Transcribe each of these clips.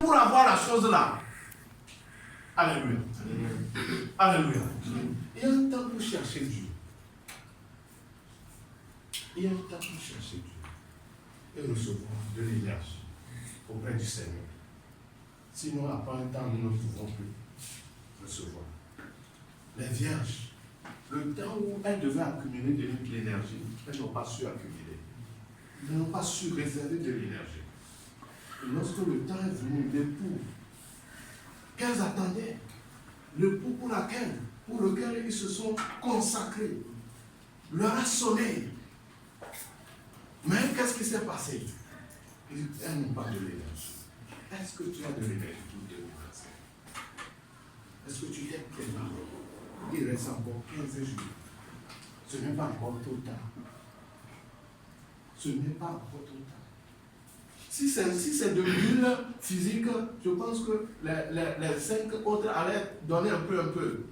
pour avoir la chose là. Alléluia. Alléluia. Il y a un temps pour chercher Dieu. Il y a un temps pour chercher Dieu. Et recevoir de l'énergie auprès du Seigneur. Sinon, après un temps, nous ne pouvons plus recevoir. Les vierges, le temps où elles devaient accumuler de l'énergie, elles n'ont pas su accumuler. Elles n'ont pas su réserver de l'énergie. Et lorsque le temps est venu, l'époux qu'elles attendaient, l'époux pour lequel ils se sont consacrés, leur a sonné. Mais qu'est-ce qui s'est passé? Elles n'ont pas de l'énergie. Est-ce que tu as de l'énergie pour 2025? Est-ce que tu t'es préparé? Il reste encore 15 jours. Ce n'est pas encore trop tard. Ce n'est pas encore trop tard. Si c'est de l'huile physique, je pense que les 5 autres allaient donner un peu.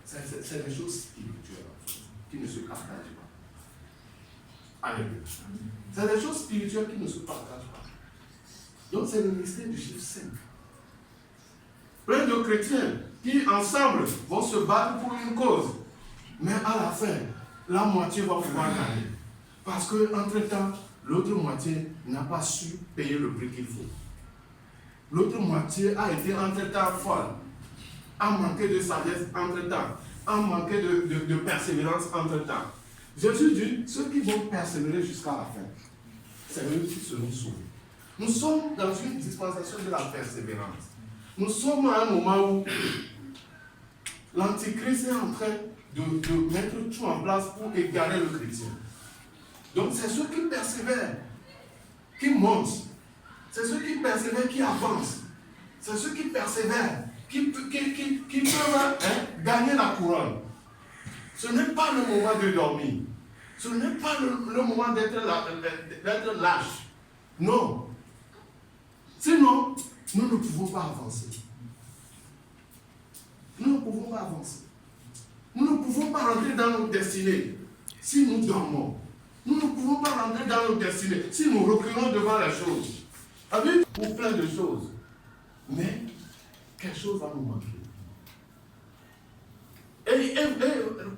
C'est des choses spirituelles qui ne se partagent pas. Alléluia. C'est des choses spirituelles qui ne se partagent pas. Donc c'est le mystère du chiffre 5. Plein de chrétiens qui ensemble vont se battre pour une cause. Mais à la fin, la moitié va pouvoir gagner. Parce qu'entre-temps, l'autre moitié n'a pas su payer le prix qu'il faut. L'autre moitié a été entre-temps folle, a manqué de sagesse entre-temps, a manqué de persévérance entre-temps. Jésus dit, ceux qui vont persévérer jusqu'à la fin, c'est eux qui seront sauvés. Nous sommes dans une dispensation de la persévérance. Nous sommes à un moment où l'Antichrist est en train de mettre tout en place pour égarer le chrétien. Donc c'est ceux qui persévèrent, qui montent. C'est ceux qui persévèrent, qui avancent. C'est ceux qui persévèrent, qui peuvent gagner la couronne. Ce n'est pas le moment de dormir. Ce n'est pas le moment d'être lâche. Non. Sinon, nous ne pouvons pas avancer. Nous ne pouvons pas avancer. Nous ne pouvons pas rentrer dans nos destinées si nous dormons. Nous ne pouvons pas rentrer dans nos destinées si nous reculons devant les choses. Avec pour plein de choses. Mais quelque chose va nous manquer. Et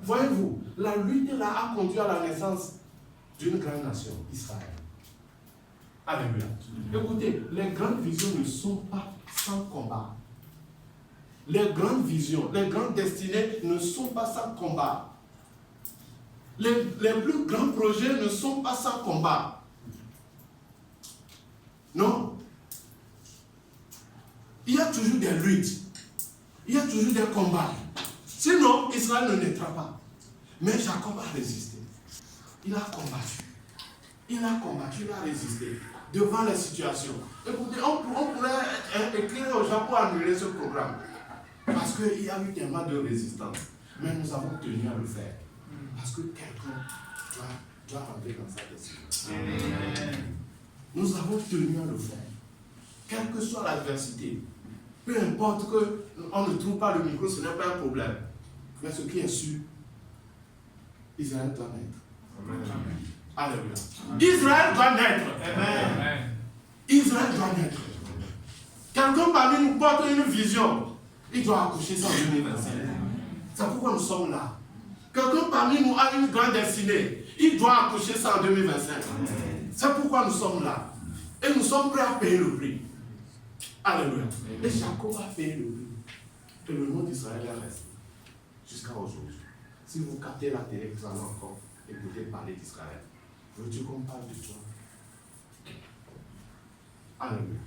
voyez-vous, la lutte là a conduit à la naissance d'une grande nation, Israël. Alléluia. Écoutez, les grandes visions ne sont pas sans combat. Les grandes visions, les grandes destinées ne sont pas sans combat. Les plus grands projets ne sont pas sans combat. Non. Il y a toujours des luttes. Il y a toujours des combats. Sinon, Israël ne naîtra pas. Mais Jacob a résisté. Il a combattu. Il a résisté devant les situations. Écoutez, on pourrait écrire aux gens pour annuler ce programme. Parce qu'il y a eu tellement de résistance. Mais nous avons tenu à le faire. Parce que quelqu'un doit rentrer dans sa destination. Nous avons tenu à le faire. Quelle que soit l'adversité. Peu importe qu'on ne trouve pas le micro, ce n'est pas un problème. Mais ce qui est sûr, Israël doit naître. Alléluia. Israël doit naître. Amen. Israël doit naître. Quelqu'un parmi nous porte une vision. Il doit accoucher ça en 2025. C'est pourquoi nous sommes là. Quelqu'un parmi nous a une grande destinée. Il doit accoucher ça en 2025. C'est pourquoi nous sommes là. Et nous sommes prêts à payer le prix. Alléluia. Et Jacob a payé le prix. Et le nom d'Israël est resté jusqu'à aujourd'hui. Si vous captez la télé, vous allez encore écouter parler d'Israël. Veux-tu qu'on parle de toi? Alléluia.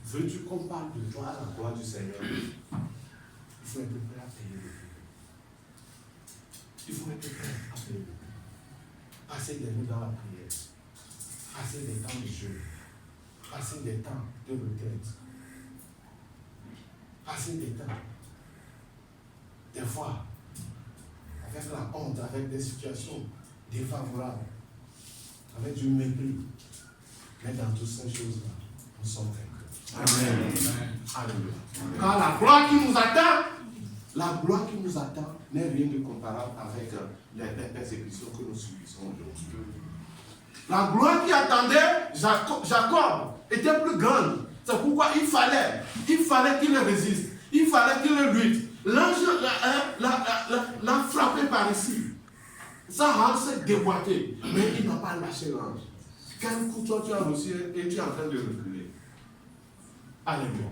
Veux-tu qu'on parle de toi à la gloire du Seigneur? Il faut être prêt à payer le prix. Il faut être prêt à payer le prix. Passer des nuits dans la prière. Passer des temps de jeûne. Passer des temps de retraite. Passer des temps. Des fois, avec la honte, avec des situations défavorables, avec du mépris. Mais dans toutes ces choses-là, nous sommes vaincus. Amen. Alléluia. Car la gloire qui nous attend n'est rien de comparable avec les persécutions que nous subissons aujourd'hui. La gloire qui attendait Jacob était plus grande C'est pourquoi il fallait qu'il résiste. Il fallait qu'il lutte. L'ange l'a frappé par ici. Sa hanche s'est déboîtée. Mais il n'a pas lâché l'ange. Quel coup toi tu as reçu et tu es en train de reculer. Alléluia.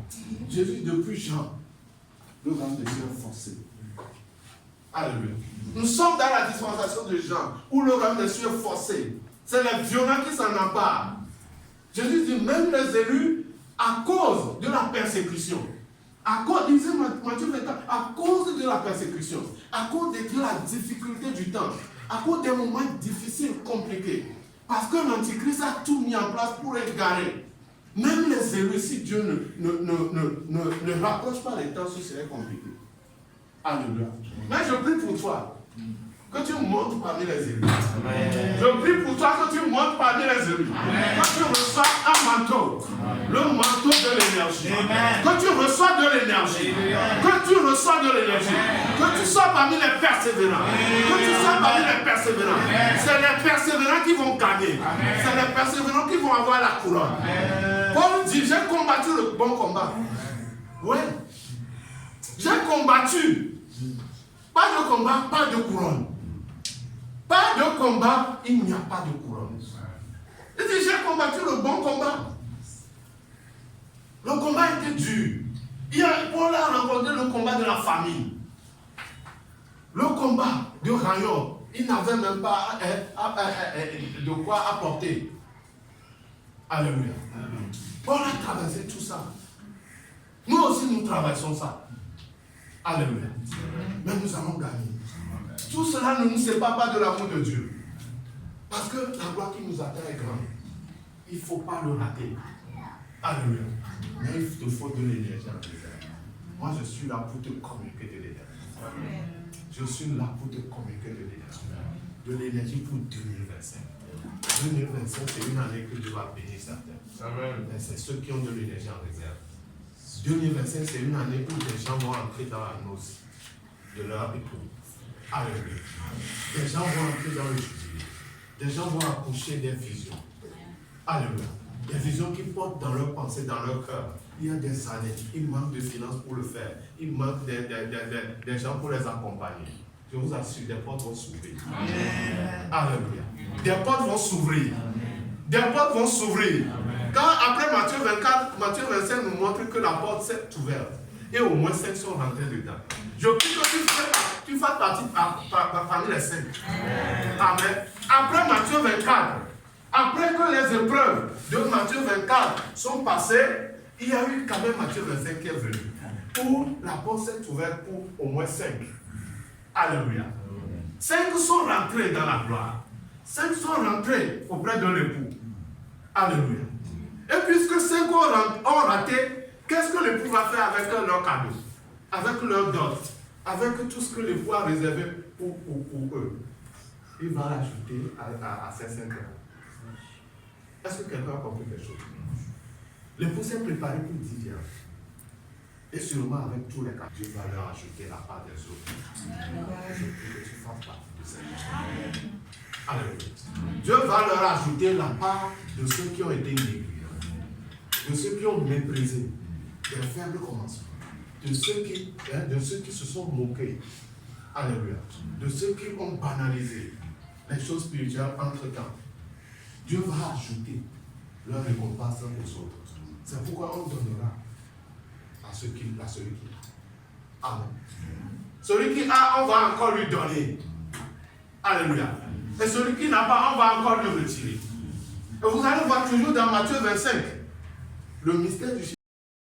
Jésus, depuis Jean, le rame de Dieu est forcé. Alléluia. Nous sommes dans la dispensation de Jean, où le rame de Dieu est forcé. C'est les violents qui s'en emparent. Jésus dit, même les élus, à cause de la persécution, à cause, disait Matthieu 24, à cause de la persécution, à cause de la difficulté du temps, à cause des moments difficiles, compliqués, parce que l'Antichrist a tout mis en place pour égarer. Même les élus, si Dieu ne rapproche pas les temps, ce serait compliqué. Alléluia. Mais je prie pour toi, que tu montes parmi les élus. Je prie pour toi que tu montes parmi les élus. Que tu reçois un manteau. Le manteau de l'énergie. Que tu reçois de l'énergie. Que tu reçois de l'énergie. Que tu sois parmi les persévérants. Que tu sois parmi les persévérants. C'est les persévérants qui vont gagner. C'est les persévérants qui vont avoir la couronne. Paul dit, j'ai combattu le bon combat. Oui. J'ai combattu. Pas de combat, pas de couronne. Pas de combat, il n'y a pas de couronne. Il dit, j'ai combattu le bon combat. Le combat était dur. Paul a rencontré le combat de la famille. Le combat de rayon. Il n'avait même pas de quoi apporter. Alléluia. Paul a traversé tout ça. Nous aussi, nous traversons ça. Alléluia. Mais nous allons gagner. Tout cela ne nous sépare pas de l'amour de Dieu. Parce que la gloire qui nous attend est grande. Il ne faut pas le rater. Alléluia. Mais il te faut de l'énergie en réserve. Moi, je suis là pour te communiquer de l'énergie. Je suis là pour te communiquer de l'énergie. De l'énergie pour 2025. 2025, c'est une année que Dieu va bénir certains. Mais c'est ceux qui ont de l'énergie en réserve. 2025, c'est une année où les gens vont entrer dans la noce de leur époux. Alléluia. Des gens vont entrer dans le jubilé. Des gens vont accoucher des visions. Alléluia. Des visions qui portent dans leur pensée, dans leur cœur. Il y a des années, il manque de finances pour le faire. Il manque des gens pour les accompagner. Je vous assure, des portes vont s'ouvrir. Alléluia. Des portes vont s'ouvrir. Des portes vont s'ouvrir. Quand après Matthieu 24, Matthieu 25 nous montre que la porte s'est ouverte. Et au moins 5 sont rentrés dedans. Je prie que tu fasses partie parmi les 5. Amen. Après Matthieu 24, après que les épreuves de Matthieu 24 sont passées, il y a eu quand même Matthieu 25 qui est venu. Où la porte s'est ouverte pour au moins 5. Alléluia. 5 sont rentrés dans la gloire. 5 sont rentrés auprès de l'époux. Alléluia. Et puisque 5 ont raté, qu'est-ce que l'époux va faire avec leur cadeau, avec leur dot, avec tout ce que l'époux a réservé pour eux? Il va l'ajouter à ces 5 ans. Est-ce que quelqu'un a compris quelque chose? L'époux s'est préparé pour 10 ans. Et sûrement avec tous les cas, Dieu va leur ajouter la part des autres. Je prie que tu fasses partie de cette chose. Alléluia. Dieu va leur ajouter la part de ceux qui ont été négligés, de ceux qui ont méprisé, des faibles commencements, de ceux qui se sont moqués. Alléluia. De ceux qui ont banalisé les choses spirituelles entre-temps. Dieu va ajouter leur récompense aux autres. C'est pourquoi on donnera à celui qui a. Amen. Celui qui a, on va encore lui donner. Alléluia. Et celui qui n'a pas, on va encore lui retirer. Et vous allez voir toujours dans Matthieu 25, le mystère du